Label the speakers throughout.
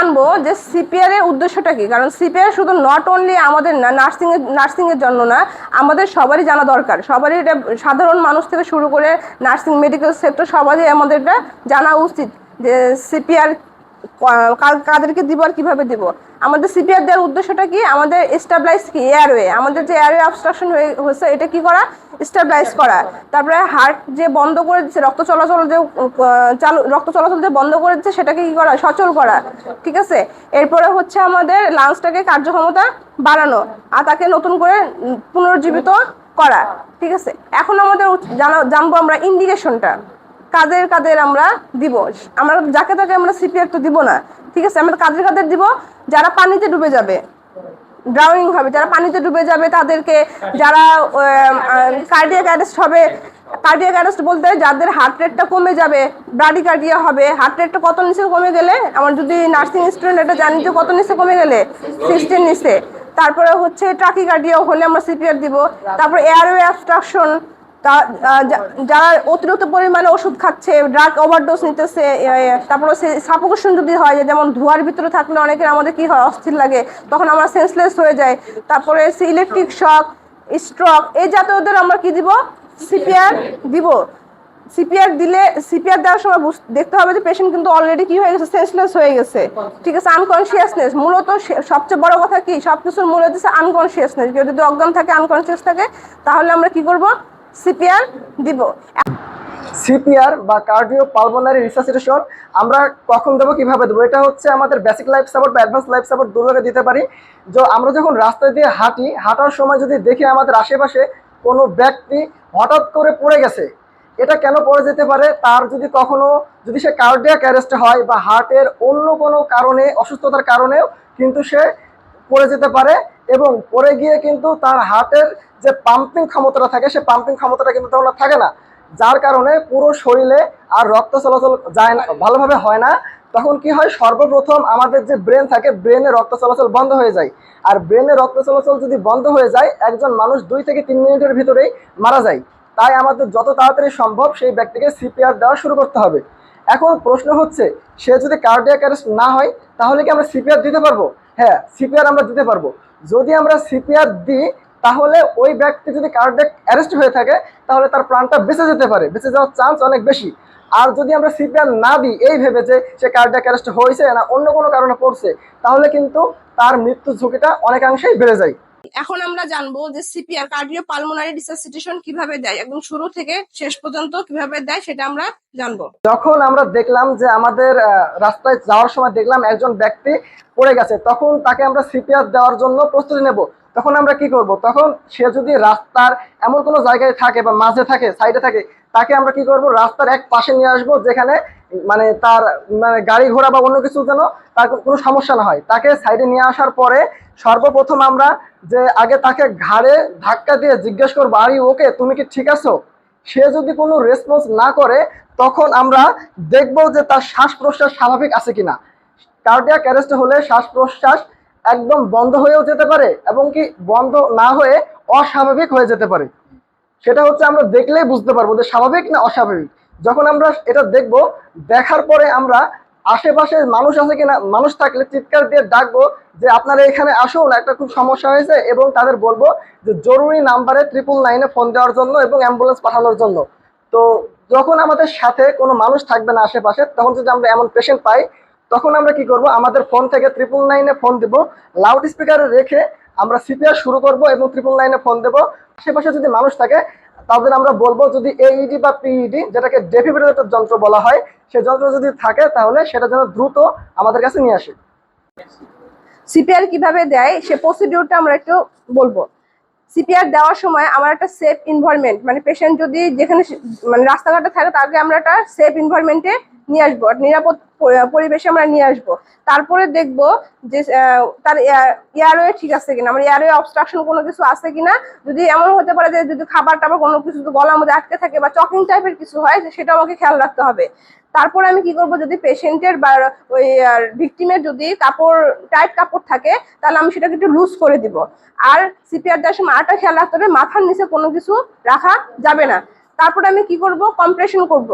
Speaker 1: জানবো যে সিপিআর এর উদ্দেশ্যটা কি, কারণ সিপিআর শুধু নট অনলি আমাদের না নার্সিং এর জন্য না, আমাদের সবারই জানা দরকার। সবারই এটা, সাধারণ মানুষ থেকে শুরু করে নার্সিং মেডিকেল সেক্টর সবারই আমাদের এটা জানা উচিত যে সিপিআর কাদেরকে দিব আর কিভাবে দিব। আমাদের সিপিআর দেওয়ার উদ্দেশ্যটা কি, আমাদের স্টাবলাইজ কি এয়ারওয়ে, আমাদের যে এয়ারওয়ে অবস্ট্রাকশন হয়েছে এটা কি করা, স্টাবলাইজ করা। তারপরে হার্ট যে বন্ধ করে দিচ্ছে, রক্ত চলাচল যে বন্ধ করে দিচ্ছে সেটাকে কি করা, সচল করা। ঠিক আছে, এরপরে হচ্ছে আমাদের লাংসটাকে কার্যক্ষমতা বাড়ানো আর তাকে নতুন করে পুনরুজ্জীবিত করা। ঠিক আছে, এখন আমাদের জানবো আমরা ইন্ডিকেশনটা কাদের কাদের আমরা দিব। আমরা যাকে তাকে আমরা সিপিআর তো দিব না। ঠিক আছে, আমরা কাদের কাদের দিব, যারা পানিতে ডুবে যাবে, ড্রাউনিং হবে, যারা পানিতে ডুবে যাবে তাদেরকে, যারা কার্ডিয়াক অ্যারেস্ট হবে। কার্ডিয়াক অ্যারেস্ট বলতে যাদের হার্ট রেটটা কমে যাবে, ব্রাডিকার্ডিয়া হবে। হার্ট রেটটা কত নিচে কমে গেলে, আমার যদি নার্সিং স্টুডেন্ট এটা জানি যে কত নিচে কমে গেলে, 60 নিচে। তারপরে হচ্ছে ট্রাকিকার্ডিয়া হলে আমরা সিপিআর দিব। তারপর এয়ারওয়ে অবস্ট্রাকশন, যারা অতিরিক্ত পরিমাণে ওষুধ খাচ্ছে, ড্রাগ ওভারডোজ নিতেছে, তারপরে সাফোকেশন যদি হয়, যেমন ধোঁয়ার ভিতরে থাকলে অনেকের আমাদের কি হয়, অস্থির লাগে, তখন আমরা সেন্সলেস হয়ে যাই। তারপরে ইলেকট্রিক শক, স্ট্রোক, এই জাতীয়দের আমরা কি দিব, সিপিআর দিব। সিপিআর দেওয়ার সময় দেখতে হবে যে পেশেন্ট কিন্তু অলরেডি কি হয়ে গেছে, সেন্সলেস হয়ে গেছে। ঠিক আছে, আনকনসিয়াসনেস, মূলত সবচেয়ে বড় কথা কি, সবকিছুর মূল হচ্ছে আনকনসিয়াসনেস। কেউ যদি অজ্ঞান থাকে, আনকনসিয়াস থাকে, তাহলে আমরা কি করব, সিপিআর দিব।
Speaker 2: সিপিআর বা কার্ডিও পালমোনারি রিসাসিটেশন আমরা কখন দেবো, কিভাবে দেবো, এটা হচ্ছে আমাদের বেসিক লাইফ সাপোর্ট বা অ্যাডভান্স লাইফ সাপোর্ট দুটোকে দিতে পারি। আমরা যখন রাস্তা দিয়ে হাঁটার সময় যদি দেখি আমাদের আশেপাশে কোনো ব্যক্তি হঠাৎ করে পড়ে গেছে, এটা কেন পড়ে যেতে পারে, তার যদি সে কার্ডিয়াক অ্যারেস্ট হয় বা হার্টের অন্য কোনো কারণে, অসুস্থতার কারণেও কিন্তু সে পড়ে যেতে পারে, এবং পড়ে গিয়ে কিন্তু তার হার্টের যে পাম্পিং ক্ষমতাটা থাকে, সে পাম্পিং ক্ষমতাটা কিন্তু তখন থাকে না, যার কারণে পুরো শরীরে আর রক্ত চলাচল যায় না, ভালোভাবে হয় না। তখন কি হয়, সর্বপ্রথম আমাদের যে ব্রেন থাকে, ব্রেনে রক্ত চলাচল বন্ধ হয়ে যায়। আর ব্রেনে রক্ত চলাচল যদি বন্ধ হয়ে যায়, একজন মানুষ 2 থেকে 3 মিনিটের ভিতরেই মারা যায়। তাই আমাদের যত তাড়াতাড়ি সম্ভব সেই ব্যক্তিকে সিপিআর দেওয়া শুরু করতে হবে। এখন প্রশ্ন হচ্ছে, সে যদি কার্ডিয়াক অ্যারেস্ট না হয়, তাহলে কি আমরা সিপিআর দিতে পারবো? হ্যাঁ, সিপিআর আমরা দিতে পারবো। যদি আমরা সিপিআর দিই, তাহলে ওই ব্যক্তি যদি কার্ডিয়াক অ্যারেস্ট হয়ে থাকে, তাহলে তার প্রাণটা বেঁচে যেতে পারে, বেঁচে যাওয়ার চান্স অনেক বেশি। আর যদি আমরা সিপিআর না দিই, এই ভেবে যে সে কার্ডিয়াক অ্যারেস্ট হয়েছে না অন্য কোনো কারণে পড়ছে, তাহলে কিন্তু তার মৃত্যুর ঝুঁকিটা অনেকাংশেই বেড়ে যায়।
Speaker 1: এখন আমরা জানবো যে সিপিআর কার্ডিও পালমোনারি রিসাসিটেশন কিভাবে দেয়, একদম শুরু থেকে শেষ পর্যন্ত কিভাবে দেয় সেটা আমরা জানবো।
Speaker 2: যখন আমরা দেখলাম যে আমাদের রাস্তায় যাওয়ার সময় দেখলাম একজন ব্যক্তি পড়ে গেছে, তখন তাকে আমরা সিপিআর দেওয়ার জন্য প্রস্তুতি নেব। তখন আমরা কি করব, তখন সে যদি রাস্তার এমন কোনো জায়গায় থাকে বা মাঝে থাকে, সাইডে থাকে, তাকে আমরা কি করব, রাস্তার এক পাশে নিয়ে আসবো, যেখানে তার গাড়ি ঘোড়া বা অন্য কিছু যেন তার কোনো সমস্যা না হয়। তাকে সাইডে নিয়ে আসার পরে সর্বপ্রথম আমরা যে আগে তাকে ঘাড়ে ধাক্কা দিয়ে জিজ্ঞেস করবো, আরে ওকে, তুমি কি ঠিক আছো? সে যদি কোনো রেসপন্স না করে, তখন আমরা দেখব যে তার শ্বাস প্রশ্বাস স্বাভাবিক আছে কিনা। কার্ডিয়াক অ্যারেস্ট হলে শ্বাস প্রশ্বাস একদম বন্ধ হয়েও যেতে পারে, এবং কি বন্ধ না হয়ে অস্বাভাবিক হয়ে যেতে পারে। সেটা হচ্ছে আমরা দেখলেই বুঝতে পারবো যে স্বাভাবিক না অস্বাভাবিক। যখন আমরা এটা দেখব, দেখার পরে আমরা আশেপাশে মানুষ আছে কিনা, মানুষ থাকলে চিৎকার দিয়ে ডাকবো যে আপনারা এখানে আসুন, একটা খুব সমস্যা হয়েছে, এবং তাদের বলবো যে জরুরি নাম্বারে 999-এ ফোন দেওয়ার জন্য এবং অ্যাম্বুলেন্স পাঠানোর জন্য। তো যখন আমাদের সাথে কোনো মানুষ থাকবে না আশেপাশে, তখন যদি আমরা এমন পেশেন্ট পাই, তখন আমরা কি করব, আমাদের ফোন থেকে 999-এ ফোন দেব, লাউড স্পিকারে রেখে আমরা সিপিআর শুরু করব এবং 999-এ ফোন দেব। আশেপাশে যদি মানুষ থাকে, তাদের আমরা বলবো যদি এইডি বা পিইডি, যেটাকে ডেফিব্রিলেটর যন্ত্র বলা হয়, সেই যন্ত্র যদি থাকে, তাহলে সেটা যেন দ্রুত আমাদের কাছে নিয়ে আসে।
Speaker 1: সিপিআর কিভাবে দেয় সে প্রসিডিউরটা আমরা একটু বলবো। সিপিআর দেওয়ার সময় আমার একটা সেফ এনভায়রনমেন্ট, মানে পেশেন্ট যদি যেখানে রাস্তাঘাটে থাকে তাকে আমরা একটা সেফ এনভায়রনমেন্টে নিয়ে আসবো, নিরাপদ পরিবেশে আমরা নিয়ে আসবো। তারপরে দেখবো যে তার এয়ারওয়ে ঠিক আছে কিনা, আমার এয়ারওয়ে অবস্ট্রাকশন কোনো কিছু আছে কিনা। যদি এমন হতে পারে যে যদি খাবার টাবার কোনো কিছু গলার মধ্যে আটকে থাকে বা চকিং টাইপের কিছু হয়, সেটা আমাকে খেয়াল রাখতে হবে। তারপরে আমি কি করব, যদি পেশেন্টের বা ওই ভিকটিমের যদি টাইট কাপড় থাকে, তাহলে আমি সেটাকে একটু লুজ করে দিব। আর সিপিআর দেওয়ার সময় আরেকটা খেয়াল রাখতে হবে, মাথার নিচে কোনো কিছু রাখা যাবে না। তারপরে আমি কি করব, কম্প্রেশন করব।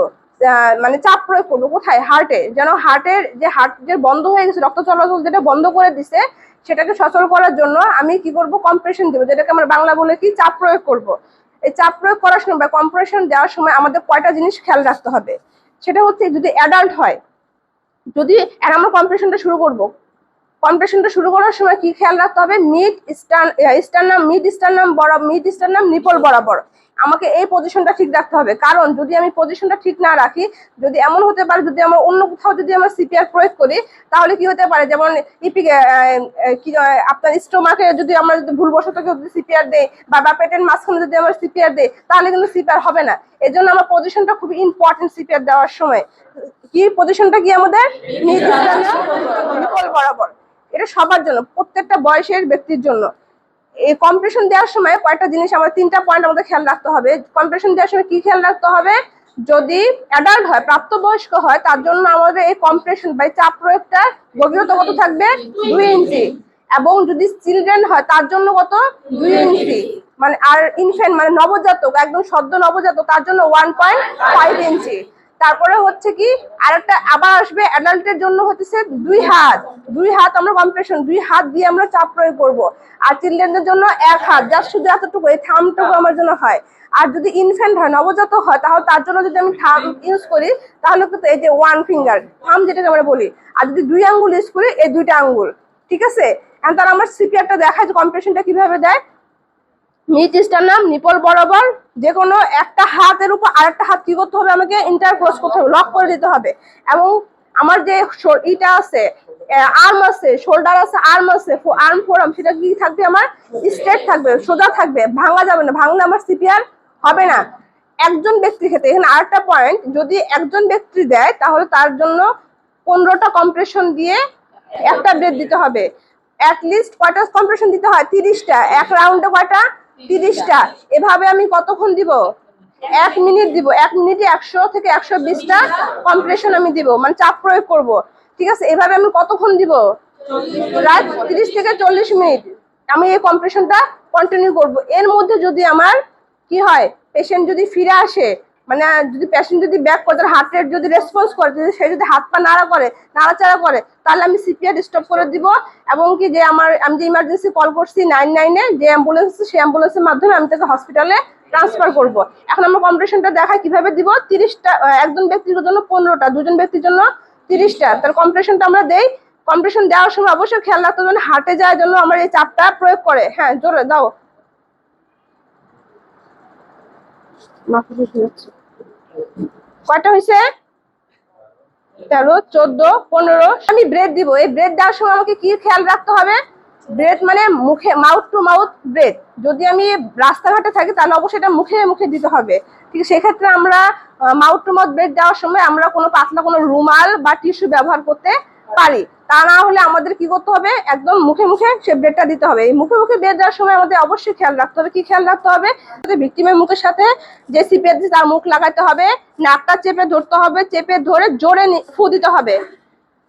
Speaker 1: মানে চাপ প্রয়োগ করবো কোথায়, হার্টে, যেন হার্টের যে বন্ধ হয়ে গেছে রক্ত চলাচল যেটা বন্ধ করে দিছে সেটাকে সচল করার জন্য আমি কি করব, কম্প্রেশন দেবো, যেটাকে আমরা বাংলা বলে কি চাপ প্রয়োগ করব। এই চাপ প্রয়োগ করার সময় বা কম্প্রেশন দেওয়ার সময় আমাদের কয়টা জিনিস খেয়াল রাখতে হবে। সেটা হচ্ছে যদি অ্যাডাল্ট হয়, যদি আমরা কম্প্রেশনটা শুরু করব, কম্প্রেশনটা শুরু করার সময় কি খেয়াল রাখতে হবে, মিড স্টার্নাম নিপল বরাবর আমাকে এই পজিশনটা ঠিক রাখতে হবে। কারণ যদি আমি পজিশনটা ঠিক না রাখি, যদি এমন হতে পারে যদি আমার অন্য কোথাও যদি আমার সিপিআর প্রয়োগ করি তাহলে কি হতে পারে, যেমন কি আপনার স্টোমাকে যদি আমরা যদি ভুলবশত যদি সিপিআর দেই বা পেটের মাঝখানে যদি আমার সিপিআর দেই তাহলে কিন্তু সিপিআর হবে না। এই জন্য আমার পজিশনটা খুব ইম্পর্টেন্ট সিপিআর দেওয়ার সময়। কি পজিশনটা কি আমাদের, মিড স্টার্নাম নিপল বরাবর। এটা সবার জন্য, প্রত্যেকটা বয়সের ব্যক্তির জন্য। এই কম্প্রেশন দেওয়ার সময় কয়েকটা জিনিস, আমাদের 3টা পয়েন্ট আমাদের খেয়াল রাখতে হবে। কম্প্রেশন দেওয়ার সময় কি খেয়াল রাখতে হবে, যদি অ্যাডাল্ট হয়, প্রাপ্তবয়স্ক হয়, তার জন্য আমাদের এই কম্প্রেশন বা চাপ প্রয়োগটা গভীরতা কত থাকবে, 2 ইঞ্চি। এবং যদি চিলড্রেন হয় তার জন্য কত, 2 ইঞ্চি। মানে আর ইনফ্যান্ট মানে নবজাতক, একদম সদ্য নবজাতক, তার জন্য 1.5 ইঞ্চি। তারপরে হচ্ছে কি আরেকটা আবার আসবে, অ্যাডাল্টের জন্য হচ্ছে 2 হাত আমরা কম্প্রেশন, 2 হাত দিয়ে আমরা চাপ প্রয়োগ করব। আর চিলড্রেনদের জন্য 1 হাত, জাস্ট শুধু এতটুকু, এই থামটুকু আমার জন্য হয়। আর যদি ইনফ্যান্ট হয়, নবজাতক হয়, তাহলে তার জন্য যদি আমি থাম ইউজ করি তাহলে কিন্তু এই যে 1 ফিঙ্গার থাম যেটাকে আমরা বলি। আর যদি 2 আঙ্গুল ইউজ করি, এই 2টা আঙ্গুল। ঠিক আছে, এখন তার আমার সিপিআরটা দেখায় যে কম্প্রেশনটা কিভাবে দেয়। মিড স্টার্নাম নিপল বরাবর যে কোনো একটা হাতের উপর আরেকটা হাত কি করতে হবে, আমাকে ইন্টারক্রস করতে হবে, লক করে দিতে হবে। এবং আমার যে ইটা আছে, আর্ম আছে, শোল্ডার আছে, আর্ম আছে, আর্ম ফোরাম, সেটা কি থাকবে, আমার স্ট্রেট থাকবে, সোজা থাকবে, ভাঙা যাবে না, ভাঙলে আমার সিপিআর হবে না। একজন ব্যক্তির ক্ষেত্রে এখানে আরেকটা পয়েন্ট, যদি একজন ব্যক্তি দেয় তাহলে তার জন্য 15টা কম্প্রেশন দিয়ে একটা ব্রেথ দিতে হবে। অ্যাটলিস্ট কয়টা কম্প্রেশন দিতে হয়, 30টা। এক রাউন্ডে কয়টা, 30টা। এভাবে আমি কতক্ষণ দিব, 1 মিনিট দিব। 1 মিনিটে 100 থেকে 120টা কম্প্রেশন আমি দিব, মানে চাপ প্রয়োগ করব। ঠিক আছে, এভাবে আমি কতক্ষণ দিব, প্রায় 30 থেকে 40 মিনিট আমি এই কম্প্রেশনটা কন্টিনিউ করব। এর মধ্যে যদি আমার কি হয়, পেশেন্ট যদি ফিরে আসে, মানে যদি পেশেন্ট যদি ব্যাক করে, তার হার্ট রেট যদি রেসপন্স করে, যদি সে যদি হাত পা নাড়াচাড়া করে, তাহলে আমি সিপিআর স্টপ করে দিব। এবং কি যে আমি যে ইমার্জেন্সি কল করছি 99-এ, যে অ্যাম্বুলেন্স আছে সেই অ্যাম্বুলেন্সের মাধ্যমে আমি তাকে হসপিটালে ট্রান্সফার করব। এখন আমরা কম্প্রেশনটা দেখাই কিভাবে দিব। 30টা, একজন ব্যক্তির জন্য 15টা, দুজন ব্যক্তির জন্য 30টা। তার কম্প্রেশনটা আমরা দেই। কম্প্রেশন দেওয়ার সময় অবশ্যই খেয়াল রাখতে হবে হার্টে যাওয়ার জন্য আমার এই চাপটা প্রয়োগ করে। হ্যাঁ, জোরে দাও। কয়টা হয়েছে, 13, 14, 15। আমি ব্রেথ দিব। এই ব্রেথ দেওয়ার সময় আমাকে কি খেয়াল রাখতে হবে, ব্রেথ মানে মুখে, মাউথ টু মাউথ ব্রেথ। যদি আমি রাস্তাঘাটে থাকি তাহলে অবশ্যই এটা মুখে মুখে দিতে হবে। ঠিক আছে, সেক্ষেত্রে আমরা মাউথ টু মাউথ ব্রেথ দেওয়ার সময় আমরা কোনো পাতলা কোনো রুমাল বা টিস্যু ব্যবহার করতে পারি। তা না হলে আমাদের কি করতে হবে, একদম মুখে মুখে সে ব্রেথটা দিতে হবে। এই মুখে মুখে ব্রেথ দেওয়ার সময় আমাদের অবশ্যই খেয়াল রাখতে হবে, কি খেয়াল রাখতে হবে, ভিকটিমের মুখের সাথে যে সিপিআর দিচ্ছে তার মুখ লাগাতে হবে, নাকটা চেপে ধরতে হবে, চেপে ধরে জোরে ফু দিতে হবে।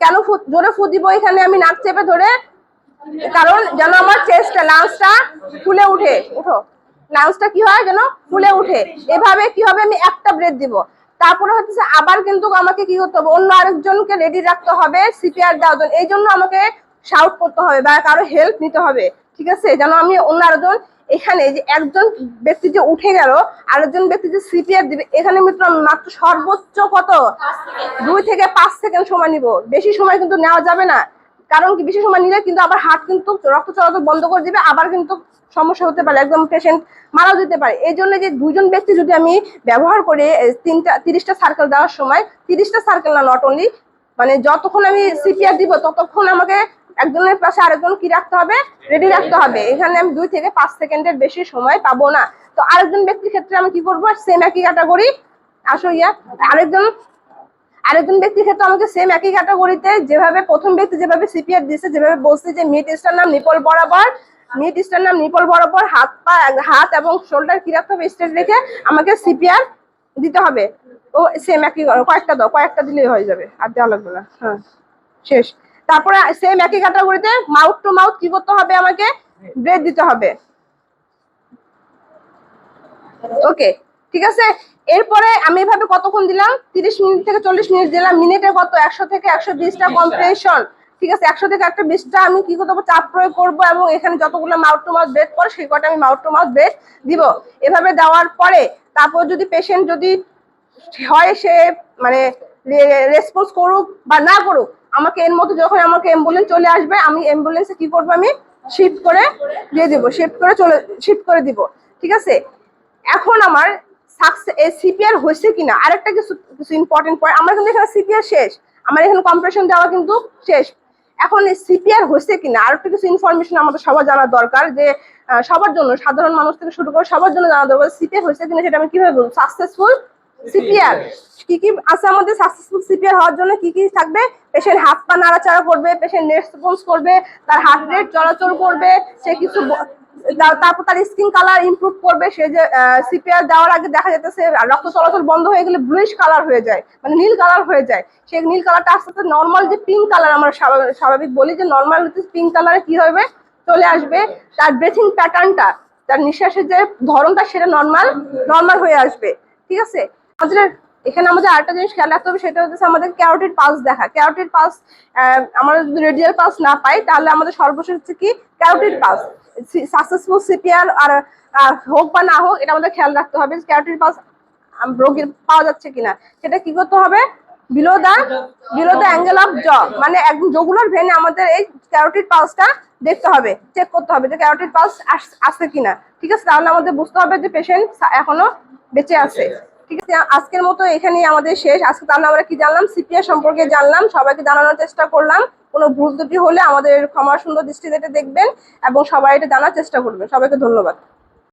Speaker 1: কেন জোরে ফু দিব এখানে আমি নাক চেপে ধরে, কারণ যেন আমার চেস্টটা, লাংসটা ফুলে উঠে, লাংসটা কি হয় যেন ফুলে উঠে। এভাবে কি হবে, আমি একটা ব্রেথ দিব। তারপরে হচ্ছে আবার কিন্তু আমাকে কি করতে হবে, অন্য আরেকজনকে রেডি রাখতে হবে সিপিআর দেওয়ার জন্য। এই জন্য আমাকে শাউট করতে হবে বা কারো হেল্প নিতে হবে। ঠিক আছে, যেন আমি অন্য আরেকজন, এখানে যে একজন ব্যক্তি যে উঠে গেল, আরেকজন ব্যক্তি যে সিপিআর দিবে, এখানে মাত্র সর্বোচ্চ কত, 2 থেকে 5 সেকেন্ড সময় নিব। বেশি সময় কিন্তু নেওয়া যাবে না। কারণ কি, বেশি সময় নিলে কিন্তু আবার হার্ট কিন্তু রক্ত চলাচল বন্ধ করে দিবে, আবার কিন্তু সমস্যা হতে পারে, একদম পেশেন্ট মারাও যেতে পারে। এই জন্য যে 2জন ব্যক্তি যদি আমি ব্যবহার করে 30টা সার্কেল দেওয়ার সময়, 30টা সার্কেল না, নট অনলি, মানে যতক্ষণ আমি সিপিআর দিব ততক্ষণ আমাকে একজনের পাশে আরেকজন কি রাখতে হবে, রেডি রাখতে হবে। এখানে আমি 2 থেকে 5 সেকেন্ডের বেশি সময় পাবো না। তো আরেকজন ব্যক্তির ক্ষেত্রে আমি কি করবো, সেম একই ক্যাটাগরি, আসো আরেকজন ব্যক্তির ক্ষেত্রে আমাকে সেম একই ক্যাটাগরিতে, যেভাবে প্রথম ব্যক্তি যেভাবে সিপিআর দিচ্ছে, যেভাবে বলছে যে মিড স্টার্নাম নিপল বরাবর, হাত এবং শোল্ডার কি রাখতে হবে, স্ট্রেট রেখে আমাকে সিপিআর দিতে হবে। ও সেম একই, কয়েকটা দিলেই হয়ে যাবে, আর দেওয়া লাগবে না। হ্যাঁ, শেষ। তারপরে সেম একই ক্যাটাগরিতে মাউথ টু মাউথ কি করতে হবে, আমাকে ব্রেথ দিতে হবে। ওকে, ঠিক আছে। এরপরে আমি এভাবে কতক্ষণ দিলাম, 30 মিনিট থেকে 40 মিনিট দিলাম। মিনিটে কত 100 থেকে 120টা কম্প্রেশন। ঠিক আছে, 100 থেকে 120টা আমি কি করবো, চাপ প্রয়োগ করবো, এবং এখানে যতগুলো মাউথ টু মাউথ ব্রেথ পড়ে সেই কটা আমি মাউথ টু মাউথ ব্রেথ দিব। এভাবে দেওয়ার পরে তারপর যদি পেশেন্ট যদি হয় সে মানে রেসপন্স করুক বা না করুক, আমাকে এর মধ্যে যখন আমাকে অ্যাম্বুলেন্স চলে আসবে, আমি অ্যাম্বুলেন্সে কি করবো, আমি শিফট করে দিয়ে দিব, শিফট করে দিব। ঠিক আছে। এখন আমার সিপিআর হয়েছে কিনা আরেকটা কিছু কিছু ইম্পর্টেন্ট পয়েন্ট। আমার কিন্তু এখানে সিপিআর শেষ, আমার এখানে কম্প্রেশন দেওয়া কিন্তু শেষ। এখন সিপিআর হয়েছে কিনা আরেকটা কিছু ইনফরমেশন আমাদের সবার জানা দরকার, যে সবার জন্য, সাধারণ মানুষ থেকে শুরু করে সবার জন্য জানা দরকার সিপিআর হয়েছে কিনা সেটা আমি কিভাবে বলবো। সাকসেসফুল সিপিআর কি কি আছে আমাদের, সাকসেসফুল সিপিআর হওয়ার জন্য কি কি থাকবে, পেশেন্ট হাত পা নাড়াচাড়া করবে, পেশেন্ট রেসপন্স করবে, তার হার্ট রেট চলাচল করবে, সে কিছু তারপর তার স্কিন কালার ইমপ্রুভ করবে। সে যে সিপিআর দেওয়ার আগে দেখা যেতেছে রক্ত চলাচল বন্ধ হয়ে গেলে ব্লুইশ কালার হয়ে যায়, মানে নীল কালার হয়ে যায়। সেই নীল কালারটা আস্তে আস্তে নর্মাল যে পিঙ্ক কালার আমরা স্বাভাবিক বলি যে নর্মাল হচ্ছে পিঙ্ক কালারে কি হবে চলে আসবে। তার ব্রেথিং প্যাটার্নটা, তার নিঃশ্বাসের যে ধরনটা সেটা নর্মাল হয়ে আসবে। ঠিক আছে। আমাদের এখানে আমাদের আরেকটা জিনিস খেয়াল রাখতে হবে, সেটা হচ্ছে আমাদের ক্যারোটিড পালস দেখা। ক্যারোটিড পালস আমরা যদি রেডিয়াল পালস না পাই তাহলে আমাদের সর্বশেষ হচ্ছে কি ক্যারোটিড পালস। সাকসেসফুল সিপিআর আর হোক বা না হোক এটা আমাদের খেয়াল রাখতে হবে, ক্যারোটিড পালস রোগীর পাওয়া যাচ্ছে কিনা। সেটা কি করতে হবে, বিলো দা অ্যাঙ্গেল অফ জ, মানে একদম জগুলার ভেনে আমাদের এই ক্যারোটিড পালসটা দেখতে হবে, চেক করতে হবে যে ক্যারোটিড পালস আসছে কিনা। ঠিক আছে, তাহলে আমাদের বুঝতে হবে যে পেশেন্ট এখনো বেঁচে আছে। ঠিক আছে, আজকের মতো এখানেই আমাদের শেষ। আজকে তাহলে আমরা কি জানলাম, সিপিআর সম্পর্কে জানলাম, সবাইকে জানানোর চেষ্টা করলাম। কোনো ভুল ত্রুটি হলে আমাদের ক্ষমা সুন্দর দৃষ্টিতে দেখবেন এবং সবাই এটা জানার চেষ্টা করবেন। সবাইকে ধন্যবাদ।